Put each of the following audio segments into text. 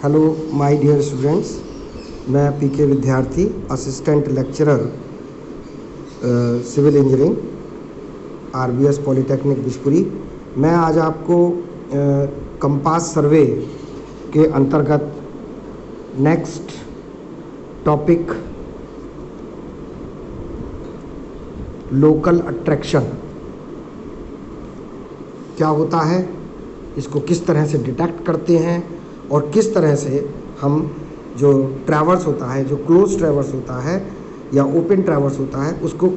Hello my dear students, मैं PK Vidyarthi, assistant lecturer civil engineering, RBS polytechnic Bishpuri. मैं आज आपको कंपास सर्वे के अंतर्गत नेक्स्ट टॉपिक लोकल अट्रैक्शन क्या होता है, इसको किस तरह से डिटेक्ट करते हैं और किस तरह से हम जो ट्रैवर्स होता है, जो क्लोज ट्रैवर्स होता है या ओपन ट्रैवर्स होता है, उसको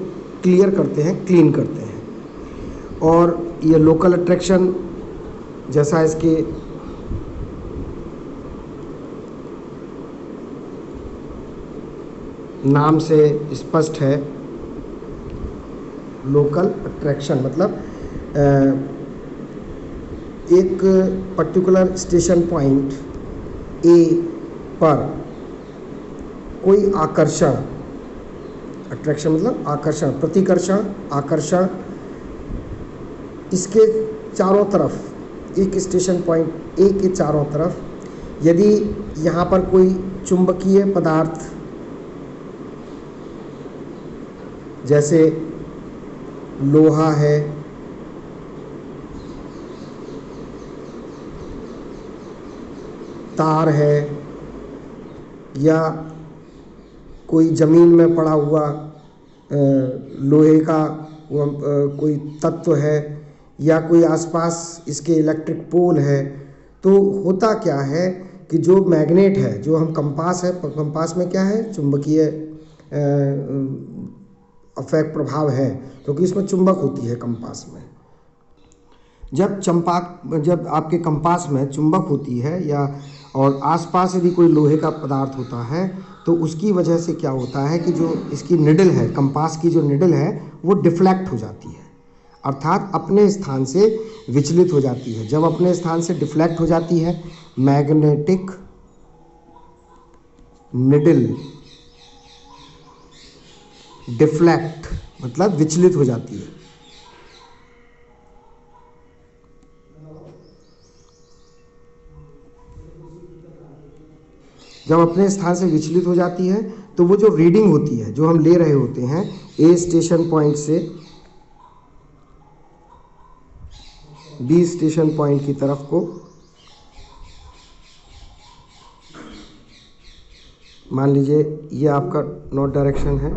क्लियर करते हैं, क्लीन करते हैं। और ये लोकल अट्रैक्शन जैसा इसके नाम से स्पष्ट है, लोकल अट्रैक्शन मतलब एक पर्टिकुलर स्टेशन पॉइंट ए पर कोई आकर्षण, अट्रैक्शन मतलब आकर्षण, प्रतिकर्षण, आकर्षण, इसके चारों तरफ, एक स्टेशन पॉइंट ए के चारों तरफ यदि यहाँ पर कोई चुंबकीय पदार्थ जैसे लोहा है, तार है, या कोई ज़मीन में पड़ा हुआ लोहे का कोई तत्व है, या कोई आसपास इसके इलेक्ट्रिक पोल है, तो होता क्या है कि जो मैग्नेट है, जो हम कंपास है, कंपास में क्या है, चुंबकीय अफेक्ट प्रभाव है, क्योंकि इसमें चुंबक होती है कंपास में। जब आपके कंपास में चुंबक होती है या और आसपास यदि कोई लोहे का पदार्थ होता है, तो उसकी वजह से क्या होता है कि जो इसकी निडल है, कंपास की जो निडल है, वो डिफ्लेक्ट हो जाती है, अर्थात अपने स्थान से विचलित हो जाती है। जब अपने स्थान से डिफ्लेक्ट हो जाती है, मैग्नेटिक निडल डिफ्लेक्ट मतलब विचलित हो जाती है। जब अपने स्थान से विचलित हो जाती है, तो वो जो रीडिंग होती है, जो हम ले रहे होते हैं ए स्टेशन पॉइंट से बी स्टेशन पॉइंट की तरफ को, मान लीजिए ये आपका नॉर्थ डायरेक्शन है,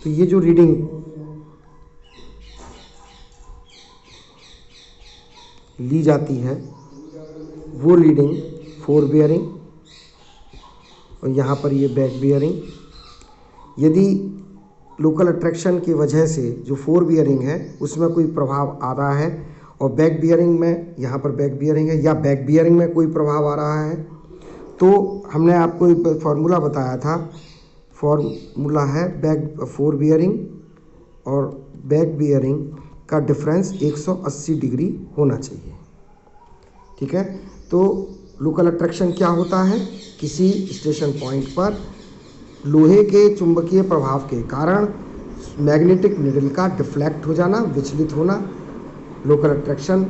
तो ये जो रीडिंग ली जाती है वो रीडिंग फोर बियरिंग, और यहाँ पर ये बैक बियरिंग। यदि लोकल अट्रैक्शन की वजह से जो फोर बियरिंग है उसमें कोई प्रभाव आ रहा है और बैक बियरिंग में, यहाँ पर बैक बियरिंग है, या बैक बियरिंग में कोई प्रभाव आ रहा है, तो हमने आपको एक फार्मूला बताया था। फार्मूला है बैक फोर बियरिंग और बैक बियरिंग का डिफरेंस 180 डिग्री होना चाहिए। ठीक है, तो लोकल अट्रैक्शन क्या होता है, किसी स्टेशन पॉइंट पर लोहे के चुंबकीय प्रभाव के कारण मैग्नेटिक निडल का डिफ्लेक्ट हो जाना, विचलित होना, लोकल अट्रैक्शन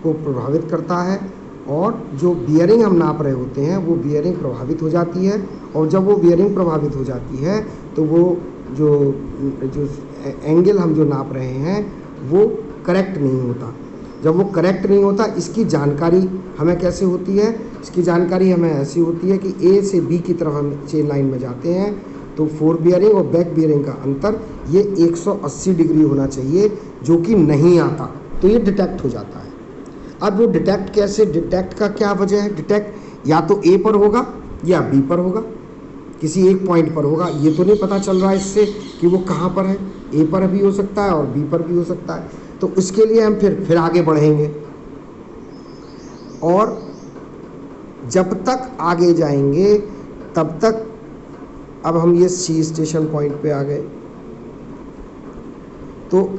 को प्रभावित करता है। और जो बियरिंग हम नाप रहे होते हैं वो बियरिंग प्रभावित हो जाती है, और जब वो बियरिंग प्रभावित हो जाती है तो वो जो एंगल हम जो नाप रहे हैं वो करेक्ट नहीं होता। जब वो करेक्ट नहीं होता, इसकी जानकारी हमें कैसे होती है, इसकी जानकारी हमें ऐसी होती है कि ए से बी की तरफ हम चेन लाइन में जाते हैं, तो फोर बियरिंग और बैक बियरिंग का अंतर ये 180 डिग्री होना चाहिए, जो कि नहीं आता, तो ये डिटेक्ट हो जाता है। अब वो डिटेक्ट कैसे, डिटेक्ट का क्या वजह है, डिटेक्ट या तो ए पर होगा या बी पर होगा, किसी एक पॉइंट पर होगा। ये तो नहीं पता चल रहा है इससे कि वो कहाँ पर है, ए पर भी हो सकता है और बी पर भी हो सकता है, तो उसके लिए हम फिर आगे बढ़ेंगे, और जब तक आगे जाएंगे तब तक, अब हम ये सी स्टेशन पॉइंट पे आ गए, तो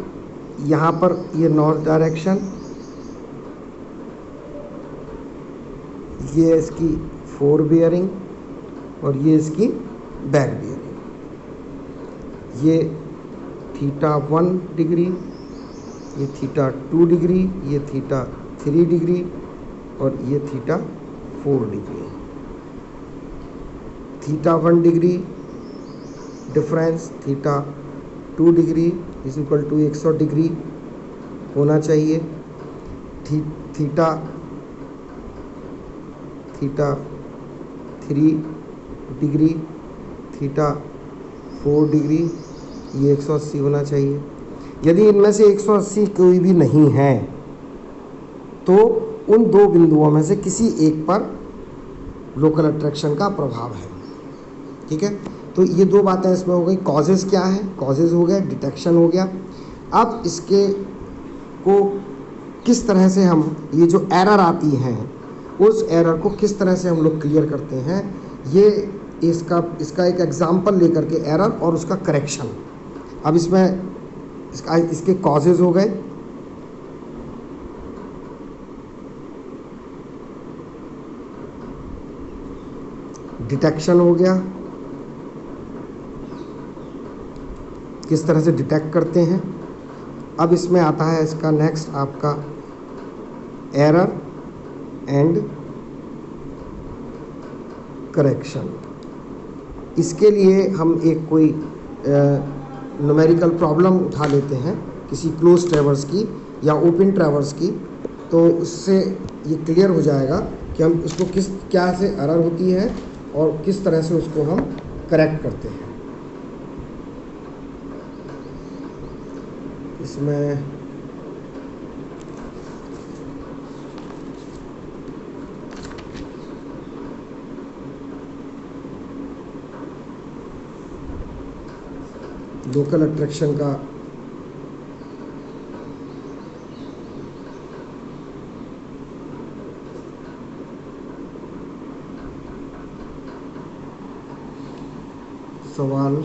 यहाँ पर ये नॉर्थ डायरेक्शन, ये इसकी फोर बियरिंग और ये इसकी बैक बियरिंग, ये θ1 डिग्री, ये θ2 डिग्री, ये θ3 डिग्री, और ये theta 4 degree. Theta 1 degree difference, theta 2 degree is equal to 100 degree होना चाहिए। थीटा 3 डिग्री, थीटा 4 डिग्री, ये 180 होना चाहिए। यदि इनमें से 180 कोई भी नहीं है तो उन दो बिंदुओं में से किसी एक पर लोकल अट्रैक्शन का प्रभाव है। ठीक है, तो ये दो बातें इसमें हो गई। कॉजेज़ क्या है, कॉजेज़ हो गया, डिटेक्शन हो गया। अब इसके को किस तरह से हम, ये जो एरर आती हैं उस एरर को किस तरह से हम लोग क्लियर करते हैं, ये इसका एक एग्जाम्पल लेकर के एरर और उसका करेक्शन। अब इसमें इसके कॉजेज़ हो गए, डिटेक्शन हो गया, किस तरह से डिटेक्ट करते हैं। अब इसमें आता है इसका नेक्स्ट आपका एरर एंड करेक्शन। इसके लिए हम एक कोई न्यूमेरिकल प्रॉब्लम उठा लेते हैं किसी क्लोज ट्रैवर्स की या ओपन ट्रैवर्स की, तो उससे ये क्लियर हो जाएगा कि हम उसको क्या से एरर होती है और किस तरह से उसको हम करेक्ट करते हैं। इसमें लोकल अट्रैक्शन का सवाल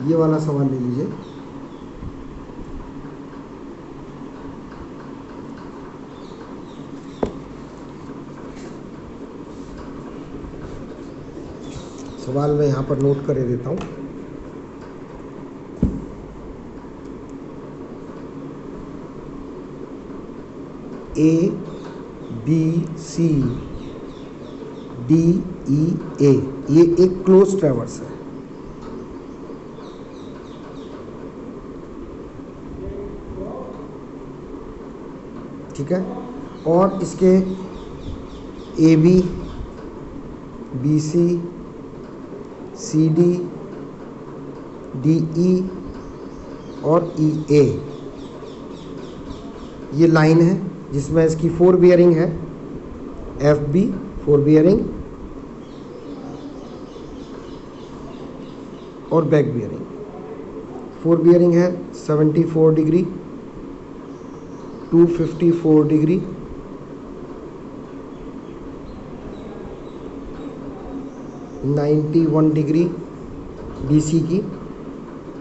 ये वाला सवाल ले लीजिए। सवाल मैं यहाँ पर नोट कर देता हूँ। A B C D E A, ये एक क्लोज ट्रैवर्स है। ठीक है, और इसके A B, B C, C D, D E और ई ए, ये लाइन है जिसमें इसकी 4 बियरिंग है। एफ बी 4 बियरिंग और बैक बियरिंग। 4 बियरिंग है 74 डिग्री, 254 डिग्री, 91 डिग्री डीसी की,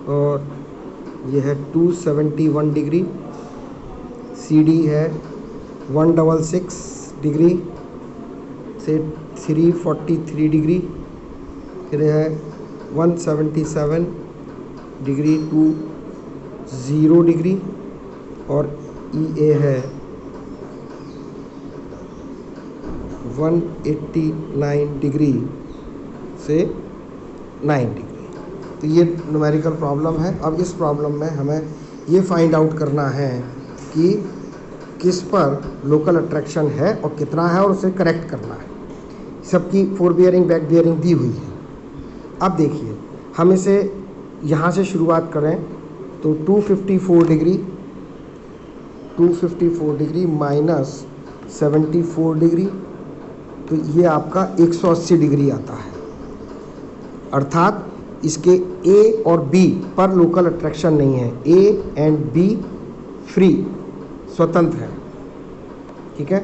और ये है 271 डिग्री। सीडी है 166 डिग्री से 343 डिग्री, फिर है 177 डिग्री टू 0 डिग्री, और ई ए है 189 डिग्री से 9 डिग्री। तो ये न्यूमेरिकल प्रॉब्लम है। अब इस प्रॉब्लम में हमें ये फाइंड आउट करना है कि किस पर लोकल अट्रैक्शन है और कितना है, और उसे करेक्ट करना है। सबकी 4 बियरिंग बैक बियरिंग दी हुई है। अब देखिए, हम इसे यहाँ से शुरुआत करें तो 254 डिग्री माइनस 74 डिग्री, तो ये आपका 180 डिग्री आता है। अर्थात इसके ए और बी पर लोकल अट्रैक्शन नहीं है। ए एंड बी फ्री, स्वतंत्र है। ठीक है,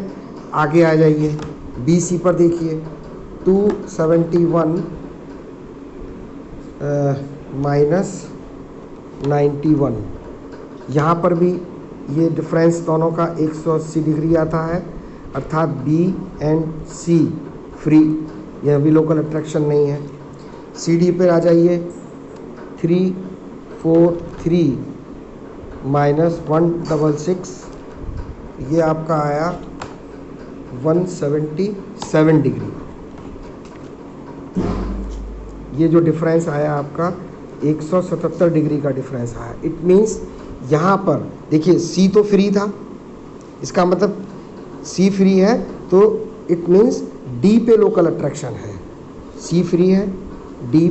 आगे आ जाइए। बी सी पर देखिए 271 -91। यहाँ पर भी ये डिफरेंस दोनों का 180 डिग्री आता है, अर्थात बी एंड सी फ्री, यह भी लोकल अट्रैक्शन नहीं है। सी डी पर आ जाइए, 343 -166, ये आपका आया 177 डिग्री। ये जो डिफरेंस आया आपका 177 डिग्री का डिफरेंस आया। इट मीन्स यहाँ पर देखिए सी तो फ्री था, इसका मतलब सी फ्री है तो इट मीन्स डी पे लोकल अट्रैक्शन है। सी फ्री है, डी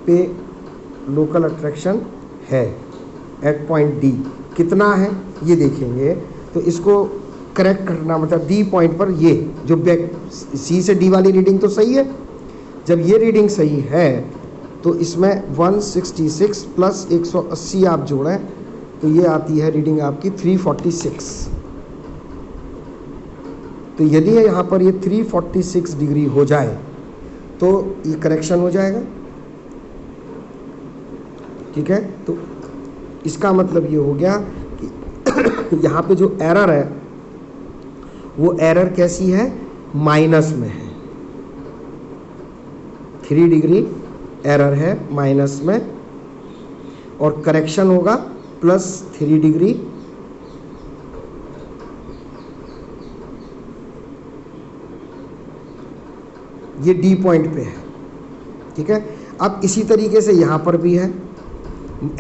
पे लोकल अट्रैक्शन है एट पॉइंट डी। कितना है ये देखेंगे, तो इसको करेक्ट करना, मतलब डी पॉइंट पर ये जो बैक सी से डी वाली रीडिंग तो सही है। जब ये रीडिंग सही है तो इसमें 166 प्लस 180 आप जोड़ें तो ये आती है रीडिंग आपकी 346। तो यदि यहाँ पर ये 346 डिग्री हो जाए तो ये करेक्शन हो जाएगा, ठीक है। तो इसका मतलब ये हो गया कि यहाँ पे जो एरर है वो एरर कैसी है, माइनस में है। 3 डिग्री एरर है माइनस में, और करेक्शन होगा +3 डिग्री। ये डी पॉइंट पे है, ठीक है। अब इसी तरीके से यहाँ पर भी है,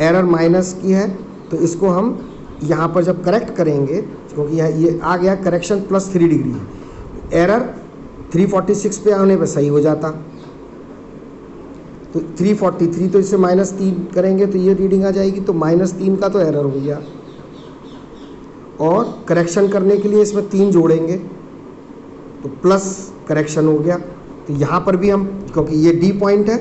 एरर माइनस की है, तो इसको हम यहाँ पर जब करेक्ट करेंगे, क्योंकि ये आ गया करेक्शन +3 डिग्री है, एरर 346 पे आने पे सही हो जाता, तो 343, तो इससे -3 करेंगे तो ये रीडिंग आ जाएगी, तो -3 का तो एरर हो गया। और करेक्शन करने के लिए इसमें 3 जोड़ेंगे तो प्लस करेक्शन हो गया। तो यहाँ पर भी हम, क्योंकि ये डी पॉइंट है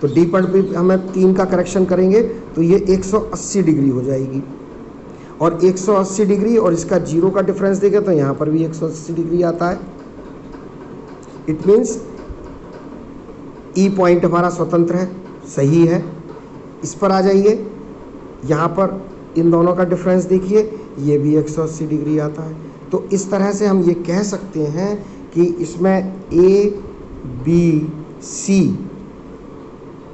तो डी पॉइंट पे हमें 3 का करेक्शन करेंगे तो ये 180 डिग्री हो जाएगी, और 180 डिग्री और इसका 0 का डिफरेंस देगा तो यहाँ पर भी 180 डिग्री आता है। इट मीन्स ई पॉइंट हमारा स्वतंत्र है, सही है। इस पर आ जाइए, यहाँ पर इन दोनों का डिफरेंस देखिए, ये भी 180 डिग्री आता है। तो इस तरह से हम ये कह सकते हैं कि इसमें ए बी सी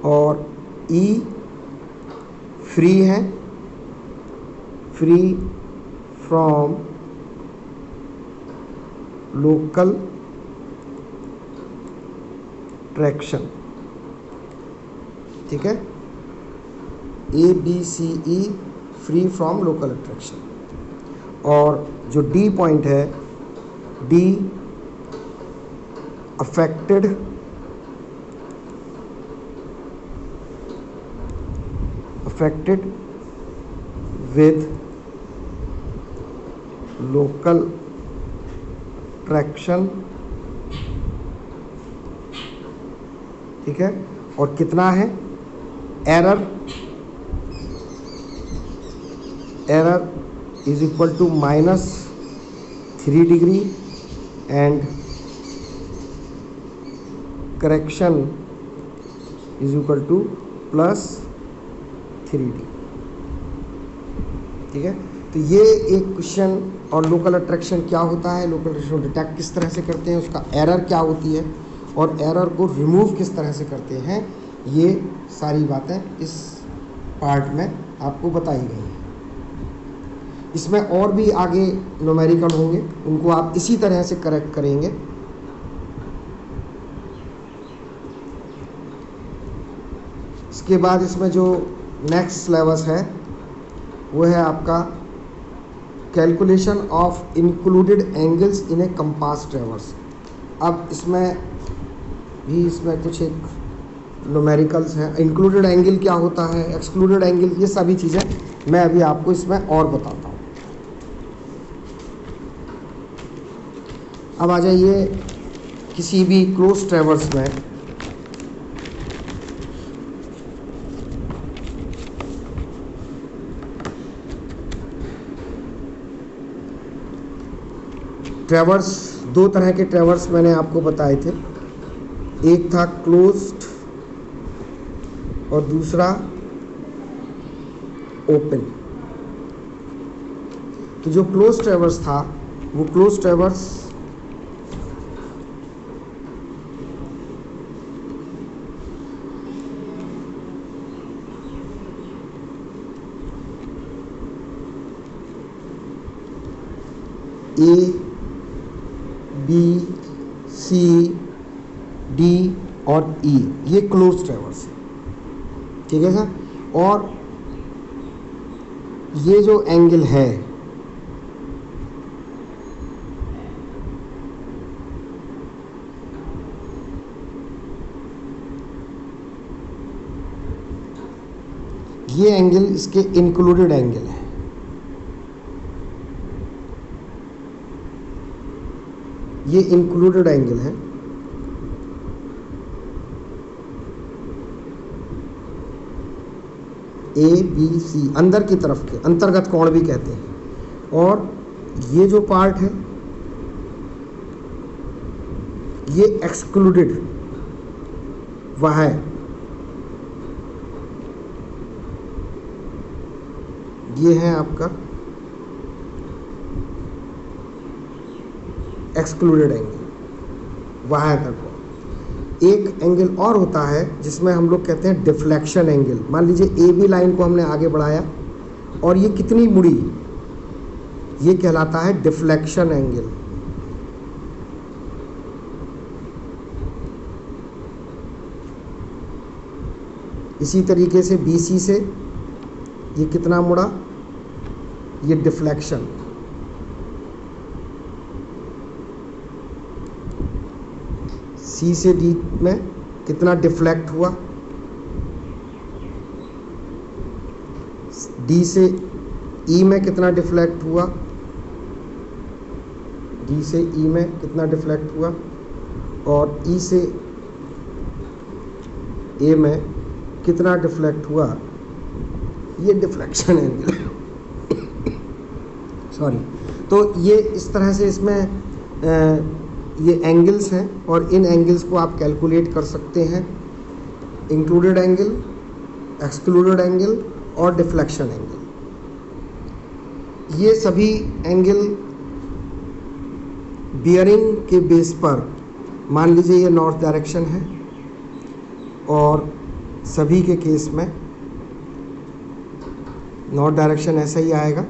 और ई फ्री है, फ्री फ्रॉम लोकल ट्रैक्शन, ठीक है। A B C E free from local attraction, और जो डी पॉइंट है, D affected with local traction, ठीक है। और कितना है error is equal to -3 degree and correction is equal to +3 degree, ठीक है। तो ये एक क्वेश्चन, और लोकल अट्रैक्शन क्या होता है, लोकल अट्रैक्शन डिटेक्ट किस तरह से करते हैं, उसका एरर क्या होती है और एरर को रिमूव किस तरह से करते हैं, ये सारी बातें इस पार्ट में आपको बताई गई हैं। इसमें और भी आगे न्यूमेरिकल होंगे, उनको आप इसी तरह से करेक्ट करेंगे। इसके बाद इसमें जो नेक्स्ट सिलेबस है वो है आपका calculation of included angles in A compass traverse. अब इसमें कुछ एक न्यूमेरिकल्स हैं। इंक्लूडेड एंगल क्या होता है, एक्सक्लूडेड एंगल, ये सभी चीज़ें मैं अभी आपको इसमें और बताता हूँ। अब आ जाइए किसी भी क्लोज ट्रैवर्स में, ट्रैवर्स, 2 तरह के ट्रैवर्स मैंने आपको बताए थे। एक था क्लोज्ड और दूसरा ओपन। तो जो क्लोज ट्रैवर्स था वो close traverse A B C D और ई, ये क्लोज ट्रैवर्स है, ठीक है सर। और ये जो एंगल है ये एंगल इसके इंक्लूडेड एंगल है। ये इंक्लूडेड एंगल है। ए बी सी, अंदर की तरफ के, अंतर्गत कोण भी कहते हैं। और ये जो पार्ट है ये एक्सक्लूडेड वह है। ये है आपका एक्सक्लूडेड एंगल, वह है तक। एक एंगल और होता है जिसमें हम लोग कहते हैं डिफ्लेक्शन एंगल। मान लीजिए ए बी लाइन को हमने आगे बढ़ाया और ये कितनी मुड़ी, ये कहलाता है डिफ्लेक्शन एंगल। इसी तरीके से बी सी से ये कितना मुड़ा, ये डिफ्लेक्शन। सी से डी में कितना डिफ्लेक्ट हुआ, डी से ई में कितना डिफ्लेक्ट हुआ, डी से ई में कितना डिफ्लेक्ट हुआ, और ई से ए में कितना डिफ्लेक्ट हुआ, ये डिफ्लेक्शन एंगल। सॉरी। तो ये इस तरह से इसमें ये एंगल्स हैं और इन एंगल्स को आप कैलकुलेट कर सकते हैं। इंक्लूडेड एंगल, एक्सक्लूडेड एंगल और डिफ्लेक्शन एंगल, ये सभी एंगल बियरिंग के बेस पर, मान लीजिए ये नॉर्थ डायरेक्शन है और सभी के केस में नॉर्थ डायरेक्शन ऐसा ही आएगा।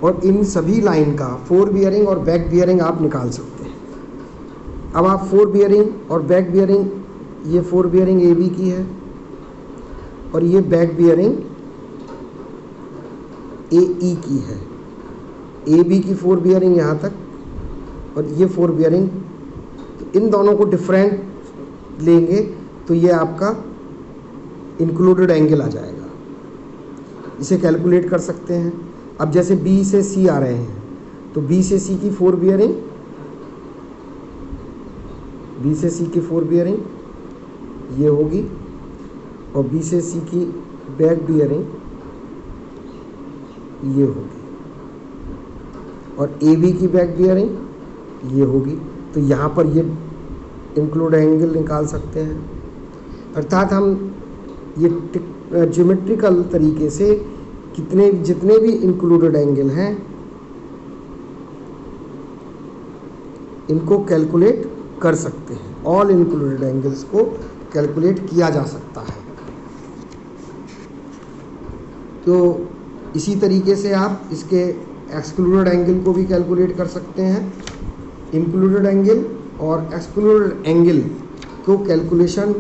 और इन सभी लाइन का फोर बियरिंग और बैक बियरिंग आप निकाल सकते हैं। अब आप फोर बियरिंग और बैक बियरिंग, ये फोर बियरिंग ए बी की है और ये बैक बियरिंग ए ई की है। ए बी की फोर बियरिंग यहाँ तक और ये फोर बियरिंग, तो इन दोनों को डिफरेंट लेंगे तो ये आपका इंक्लूडेड एंगल आ जाएगा। इसे कैलकुलेट कर सकते हैं। अब जैसे बी से सी आ रहे हैं तो बी से सी की फोर बियरिंग, बी से सी की फोर बियरिंग ये होगी और बी से सी की बैक बियरिंग ये होगी और ए बी की बैक बियरिंग ये होगी। तो यहाँ पर ये इंक्लूड एंगल निकाल सकते हैं। अर्थात हम ये ज्योमेट्रिकल तरीके से जितने भी इंक्लूडेड एंगल हैं इनको कैलकुलेट कर सकते हैं। ऑल इंक्लूडेड एंगल्स को कैलकुलेट किया जा सकता है। तो इसी तरीके से आप इसके एक्सक्लूडेड एंगल को भी कैलकुलेट कर सकते हैं। इंक्लूडेड एंगल और एक्सक्लूडेड एंगल को कैलकुलेशन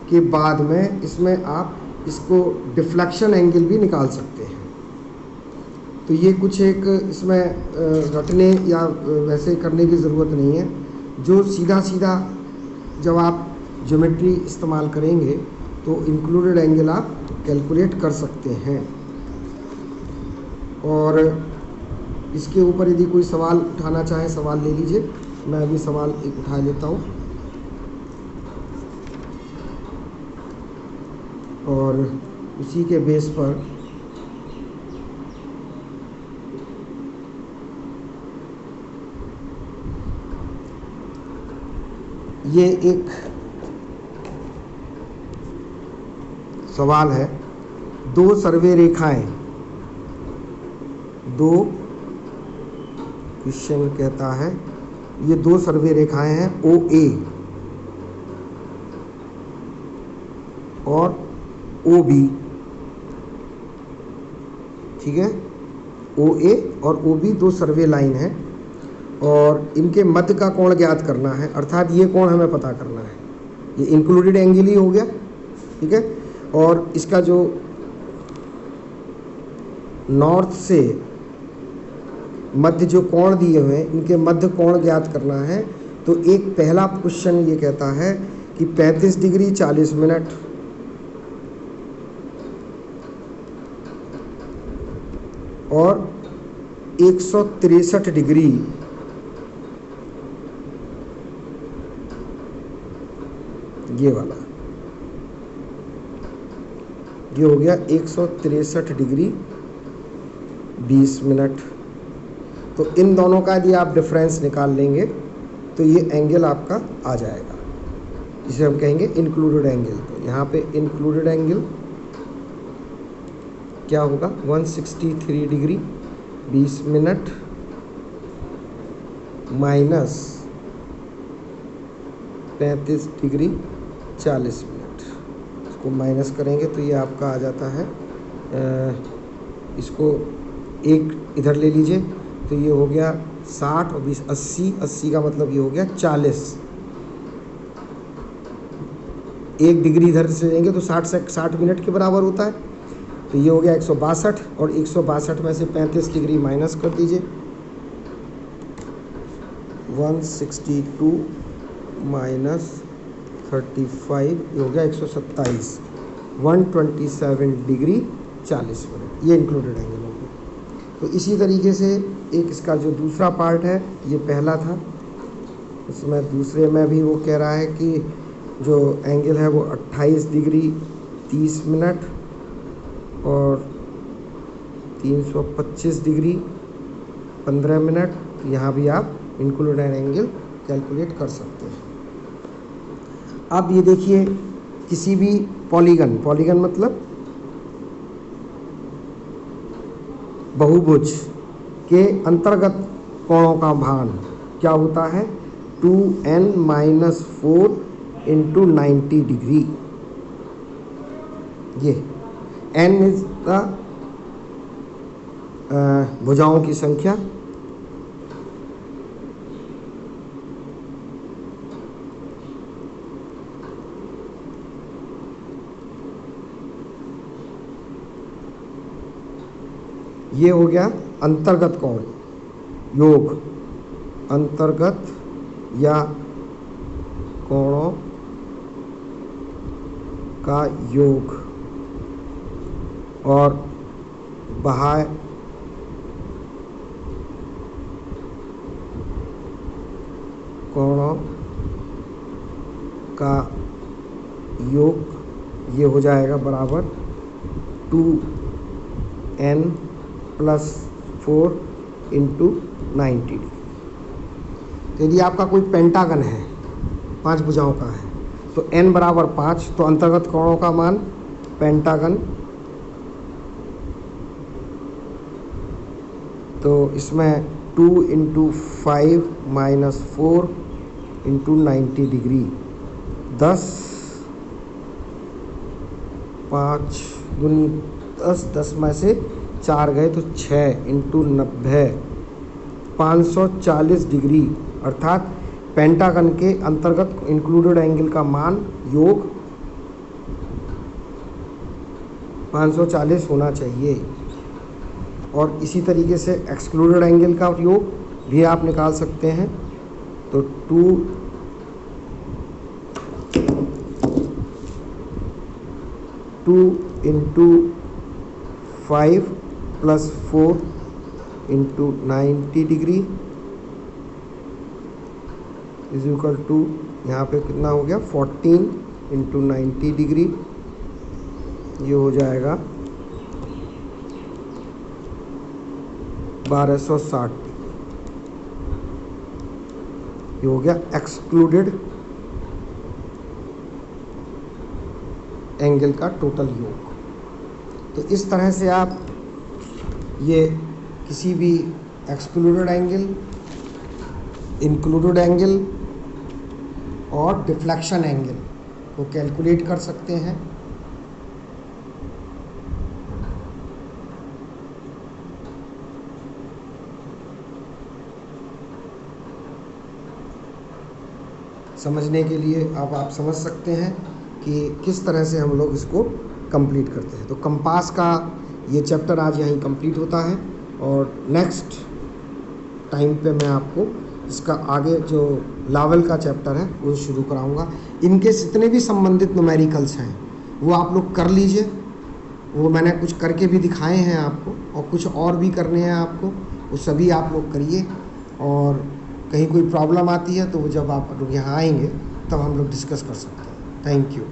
के बाद में इसमें आप इसको डिफ्लेक्शन एंगल भी निकाल सकते हैं। तो ये कुछ एक इसमें रटने या वैसे करने की ज़रूरत नहीं है। जो सीधा सीधा जब आप ज्योमेट्री इस्तेमाल करेंगे तो इंक्लूडेड एंगल आप कैलकुलेट कर सकते हैं। और इसके ऊपर यदि कोई सवाल उठाना चाहे सवाल ले लीजिए। मैं अभी सवाल एक उठा लेता हूँ और उसी के बेस पर ये एक सवाल है, दो सर्वे रेखाएं, दो क्वेश्चन कहता है ये दो सर्वे रेखाएं हैं ओ ए और ओ बी, ठीक है, ओ ए और ओ बी दो सर्वे लाइन है और इनके मध्य का कोण ज्ञात करना है, अर्थात ये कोण हमें पता करना है। ये इंक्लूडेड एंगल ही हो गया, ठीक है। और इसका जो नॉर्थ से मध्य जो कोण दिए हुए हैं, इनके मध्य कोण ज्ञात करना है। तो एक पहला क्वेश्चन ये कहता है कि 35 डिग्री 40 मिनट और 163 डिग्री ये वाला, ये हो गया 163 डिग्री 20 मिनट। तो इन दोनों का यदि आप डिफरेंस निकाल लेंगे तो ये एंगल आपका आ जाएगा, जिसे हम कहेंगे इंक्लूडेड एंगल। तो यहाँ पे इंक्लूडेड एंगल क्या होगा, 163 degree 20 minute minus 35 degree 40 minute. इसको माइनस करेंगे तो ये आपका आ जाता है, इसको एक इधर ले लीजिए तो ये हो गया 60 और 20 80, 80 का मतलब ये हो गया 40। एक डिग्री इधर से लेंगे तो 60 मिनट के बराबर होता है। तो ये हो गया 162 और 162 में से 35 डिग्री माइनस कर दीजिए, 162 माइनस 35 ये हो गया 127, 127 डिग्री 40 मिनट। ये इंक्लूडेड एंगल हो गया। तो इसी तरीके से एक इसका जो दूसरा पार्ट है, ये पहला था, इसमें दूसरे में भी वो कह रहा है कि जो एंगल है वो 28 डिग्री 30 मिनट और 325 डिग्री 15 मिनट। यहाँ भी आप इंक्लूडेड एंगल कैलकुलेट कर सकते हैं। अब ये देखिए, किसी भी पॉलीगन, पॉलीगन मतलब बहुभुज के अंतर्गत कोणों का मान क्या होता है, 2n-4 इंटू 90 डिग्री। ये n इज द भुजाओं की संख्या, ये हो गया अंतर्गत कोण, योग अंतर्गत या कोणों का योग, और बाह्य कोणों का योग ये हो जाएगा बराबर 2n+4 इंटू 90 डिग्री। तो यदि आपका कोई पेंटागन है, 5 भुजाओं का है, तो n बराबर 5, तो अंतर्गत कोणों का मान पेंटागन, तो इसमें 2 इंटू 5 माइनस 4 इंटू 90 डिग्री, 10, 5 दूनी 10, 10 में से 4 गए तो 6 इंटू 90, 540 डिग्री, अर्थात पेंटागन के अंतर्गत इंक्लूडेड एंगल का मान योग 540 होना चाहिए। और इसी तरीके से एक्सक्लूडेड एंगल का योग भी आप निकाल सकते हैं। तो 2 into 5 plus 4 into 90 degree is equal to, यहाँ पे कितना हो गया 14 इंटू 90 डिग्री, ये हो जाएगा 1260। ये हो गया एक्सक्लूडेड एंगल का टोटल योग। तो इस तरह से आप ये किसी भी एक्सक्लूडेड एंगल, इंक्लूडेड एंगल और डिफ्लेक्शन एंगल को कैलकुलेट कर सकते हैं। समझने के लिए अब आप समझ सकते हैं कि किस तरह से हम लोग इसको कंप्लीट करते हैं। तो कंपास का ये चैप्टर आज यहीं कंप्लीट होता है और नेक्स्ट टाइम पे मैं आपको इसका आगे जो लावल का चैप्टर है वो शुरू कराऊंगा। इनके जितने भी संबंधित न्यूमेरिकल्स हैं वो आप लोग कर लीजिए। वो मैंने कुछ करके भी दिखाए हैं आपको और कुछ और भी करने हैं आपको, वो सभी आप लोग करिए। और कहीं कोई प्रॉब्लम आती है तो वो जब आप लोग यहाँ आएंगे तब हम लोग डिस्कस कर सकते हैं। Thank you.